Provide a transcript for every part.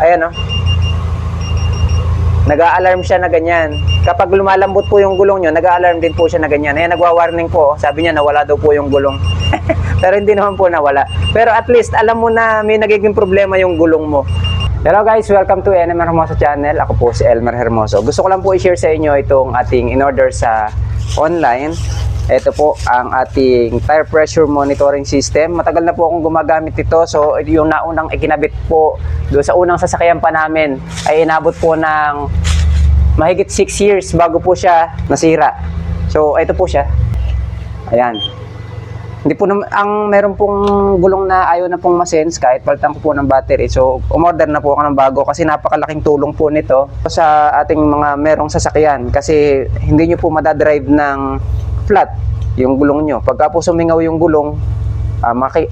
Ayan oh. Nag-a-alarm siya na ganyan. Kapag lumalambot po yung gulong nyo, nag-a-alarm din po siya na ganyan. Ayan, nagwa-warning po. Sabi niya, nawala daw po yung gulong. Pero hindi naman po nawala. Pero at least, alam mo na may nagiging problema yung gulong mo. Hello guys, welcome to Elmer Hermoso channel. Ako po si Elmer Hermoso. Gusto ko lang po i-share sa inyo itong ating in-order sa online. Ito po ang ating tire pressure monitoring system. Matagal na po akong gumagamit ito. So yung naunang ikinabit po doon sa unang sasakyan pa namin ay inabot po ng mahigit 6 years bago po siya nasira. So ito po siya. Ayan. Hindi po ang meron pong gulong na ayaw na pong masense kahit palitan ko po ng battery. So umorder na po ako ng bago kasi napakalaking tulong po nito sa ating mga merong sasakyan kasi hindi nyo po madadrive ng flat yung gulong nyo. Pagka po sumingaw yung gulong,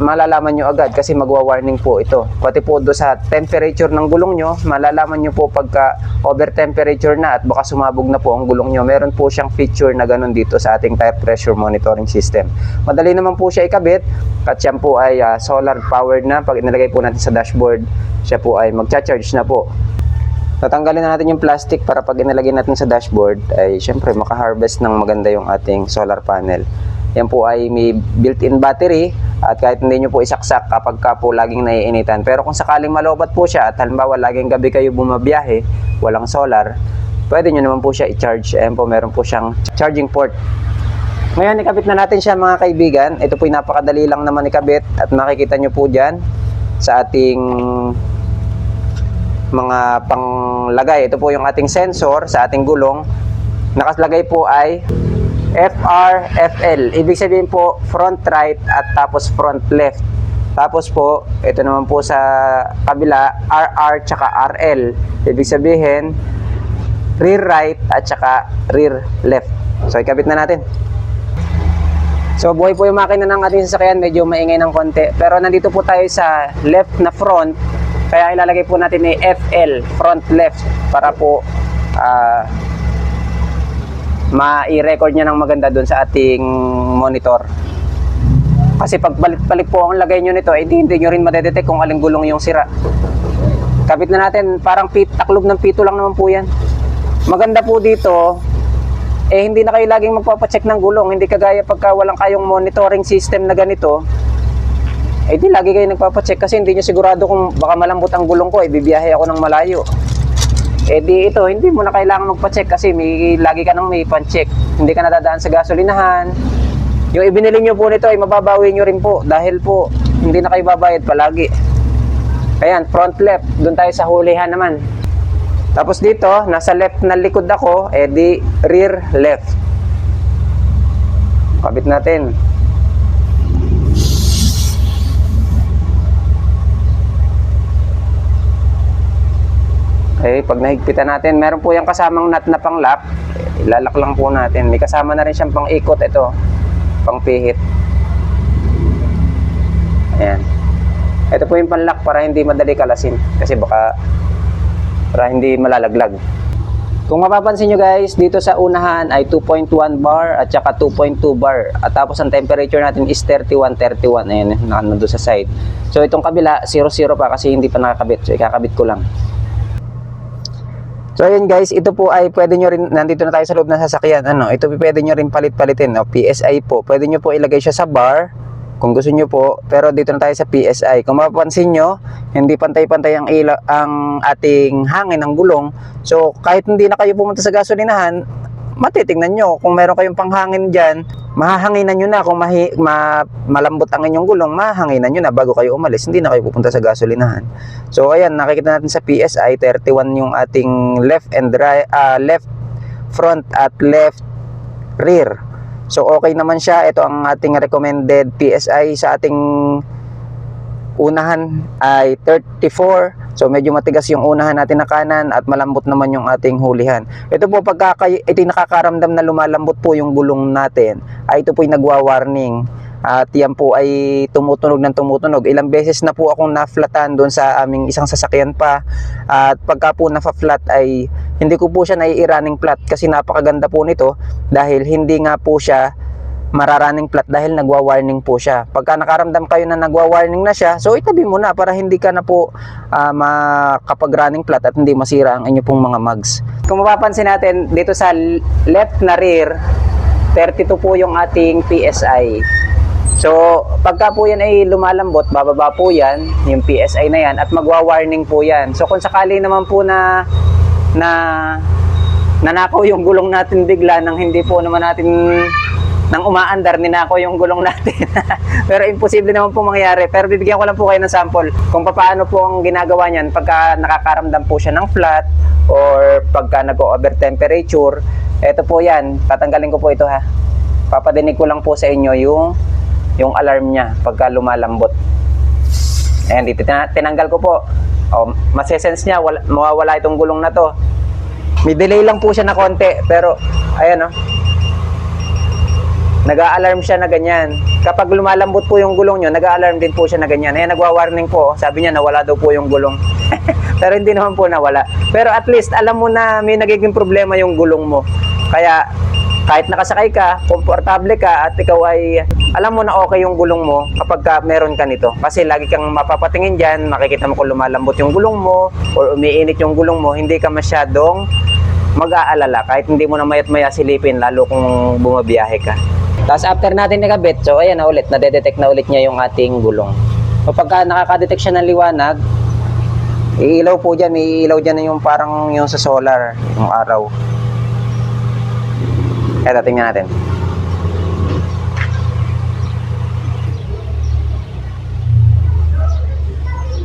malalaman nyo agad kasi magwa-warning po ito. Pati po do sa temperature ng gulong nyo, malalaman nyo po pagka over temperature na at baka sumabog na po ang gulong nyo. Meron po siyang feature na ganun dito sa ating tire pressure monitoring system. Madali naman po siya ikabit at siya po ay solar powered na. Pag inilagay po natin sa dashboard, siya po ay magcha-charge na po. Tatanggalin na natin yung plastic para pag inilagay natin sa dashboard ay syempre maka-harvest ng maganda yung ating solar panel. Yan po ay may built-in battery at kahit hindi nyo po isaksak kapag ka po laging naiinitan. Pero kung sakaling malobat po siya at halimbawa laging gabi kayo bumabiyahe, walang solar, pwede nyo naman po siya i-charge. Ayan po, meron po siyang charging port. Ngayon, ikabit na natin siya mga kaibigan. Ito po yung napakadali lang naman ikabit at makikita nyo po dyan sa ating mga panglagay. Ito po yung ating sensor sa ating gulong. Nakaslagay po ay FR-FL. Ibig sabihin po front right at tapos front left. Tapos po, ito naman po sa kabila, RR tsaka RL. Ibig sabihin rear right at tsaka rear left. So ikabit na natin. So buhay po yung makina ng ating sasakyan, medyo maingay ng konti. Pero nandito po tayo sa left na front. Kaya ilalagay po natin ni FL, front left, para po ma-i-record niya ng maganda doon sa ating monitor. Kasi pag balik-balik po ang lagay nyo nito, hindi nyo rin madedetect kung aling gulong yung sira. Kabit na natin, parang taklob ng pito lang naman po yan. Maganda po dito, hindi na kayo laging magpapacheck ng gulong. Hindi kagaya pagka walang kayong monitoring system na ganito, di lagi kayo nagpapacheck kasi hindi nyo sigurado kung baka malambot ang gulong ko, bibiyahe ako ng malayo. Di ito, hindi mo na kailangan magpacheck kasi lagi ka nang may pan-check. Hindi ka nadadaan sa gasolinahan. Yung ibinili nyo po nito ay mababawi nyo rin po dahil po hindi na kayo babayad palagi. Ayan, front left, doon tayo sa hulihan naman. Tapos dito, nasa left na likod ako, di rear left. Kabit natin. Okay, pag nahigpitan natin, meron po yung kasamang nut na pang lock, ilalak lang po natin. May kasama na rin siyang pang ikot, ito, pang pihit. Ayan. Ito po yung pang lock para hindi madali kalasin, kasi baka para hindi malalaglag. Kung mapapansin nyo guys, dito sa unahan ay 2.1 bar at saka 2.2 bar. At tapos ang temperature natin is 31. Ayan, nandun sa side. So itong kabila, 0 pa kasi hindi pa nakakabit. So ikakabit ko lang. So ayun guys, ito po ay pwede nyo rin, nandito na tayo sa loob ng sasakyan, ito pwede nyo rin palit-palitin, PSI po, pwede nyo po ilagay siya sa bar, kung gusto nyo po, pero dito na tayo sa PSI. Kung mapapansin nyo, hindi pantay-pantay ang ating hangin ng gulong, so kahit hindi na kayo pumunta sa gasolinahan, matitingnan nyo, kung meron kayong panghangin dyan, mahahanginan nyo na, kung malambot ang inyong gulong, mahahanginan nyo na bago kayo umalis, hindi na kayo pupunta sa gasolinahan. So ayan, nakikita natin sa PSI, 31 yung ating left and right, left front at left rear. So okay naman siya, ito ang ating recommended PSI sa ating unahan ay 34. So medyo matigas yung unahan natin na kanan at malambot naman yung ating hulihan. Ito po pagka ito nakakaramdam na lumalambot po yung gulong natin, ay ito po yung nagwa-warning. At yan po ay tumutunog ng tumutunog. Ilang beses na po akong na-flatan doon sa aming isang sasakyan pa. At pagka po na-flat ay hindi ko po siya nai-running flat kasi napakaganda po nito dahil hindi nga po siya mararaning flat dahil nagwa-warning po siya. Pagka nakaramdam kayo na nagwa-warning na siya, so itabi mo na para hindi ka na po makapag-running flat at hindi masira ang inyo pong mga mags. Kung mapapansin natin dito sa left na rear, 32 po yung ating PSI. So, pagka po yan ay lumalambot, bababa po yan, yung PSI na yan, at magwa-warning po yan. So, kung sakali naman po na nanakaw yung gulong natin bigla nang hindi po naman natin nang umaandar, ninakaw yung gulong natin. Pero imposible naman po mangyari. Pero bibigyan ko lang po kayo ng sample kung paano po ang ginagawa niyan pagka nakakaramdam po siya ng flat or pagka nag-over temperature. Ito po yan, tatanggalin ko po ito ha. Papadinig ko lang po sa inyo yung alarm niya pagka lumalambot. Ayan, dito tinanggal ko po. Masesense niya, mawawala itong gulong na to. May delay lang po siya na konti, pero ayan nag-a-alarm siya na ganyan. Kapag lumalambot po yung gulong nyo, nag-a-alarm din po siya na ganyan. Ayan, nagwa-warning po. Sabi niya, nawala daw po yung gulong. Pero hindi naman po nawala. Pero at least, alam mo na may nagiging problema yung gulong mo. Kaya, kahit nakasakay ka, komportable ka, at ikaw ay, alam mo na okay yung gulong mo kapag meron ka nito. Kasi lagi kang mapapatingin dyan, makikita mo kung lumalambot yung gulong mo, or umiinit yung gulong mo, hindi ka masyadong mag-aalala. Kahit hindi mo na mayat maya silipin, lalo kung bumabiyahe ka. Tapos after natin nakabit, so ayan na ulit, nadedetect na ulit niya yung ating gulong. So pagka nakakadetect siya ng liwanag, iilaw po dyan, may iilaw dyan na yung parang yung sa solar, yung araw. Kaya tingnan natin.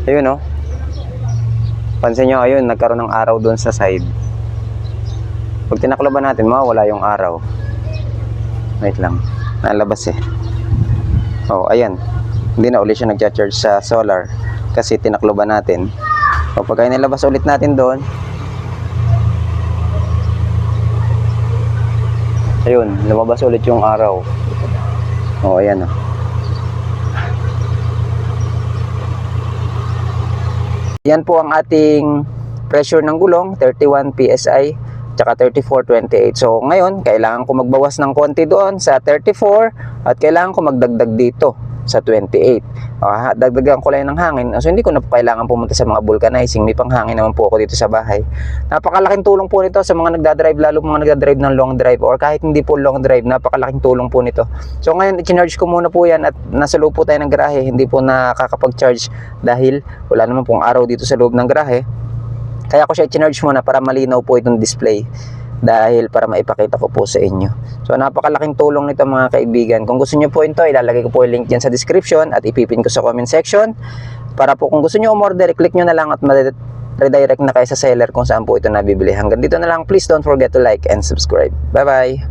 Ayun pansin nyo, ayun, nagkaroon ng araw doon sa side. Pag tinakloban natin, mawawala yung araw. Wait lang, nalabas ayan, hindi na ulit siya nag-charge sa solar kasi tinakloban natin. Pagka nilabas ulit natin doon, ayun, lumabas ulit yung araw. Ayan Yan po ang ating pressure ng gulong, 31 PSI tsaka 34-28. So ngayon, kailangan ko magbawas ng konti doon sa 34 at kailangan ko magdagdag dito sa 28. Dagdagan ko lang ng hangin. So hindi ko na kailangan pumunta sa mga vulcanizing. May panghangin naman po ako dito sa bahay. Napakalaking tulong po nito sa mga nagdadrive, lalo mga nagdadrive ng long drive or kahit hindi po long drive, napakalaking tulong po nito. So ngayon, i-charge ko muna po yan at nasa loob po tayo ng garahe. Hindi po nakakapag-charge dahil wala naman pong araw dito sa loob ng garahe. Kaya ko siya i-charge muna para malinaw po itong display dahil para maipakita ko po sa inyo. So napakalaking tulong nito mga kaibigan. Kung gusto niyo po ito, ilalagay ko po yung link dyan sa description at ipipin ko sa comment section para po kung gusto niyo umorder, i-click nyo na lang at redirect na kayo sa seller kung saan po ito nabibili. Hanggang dito na lang. Please don't forget to like and subscribe. Bye bye!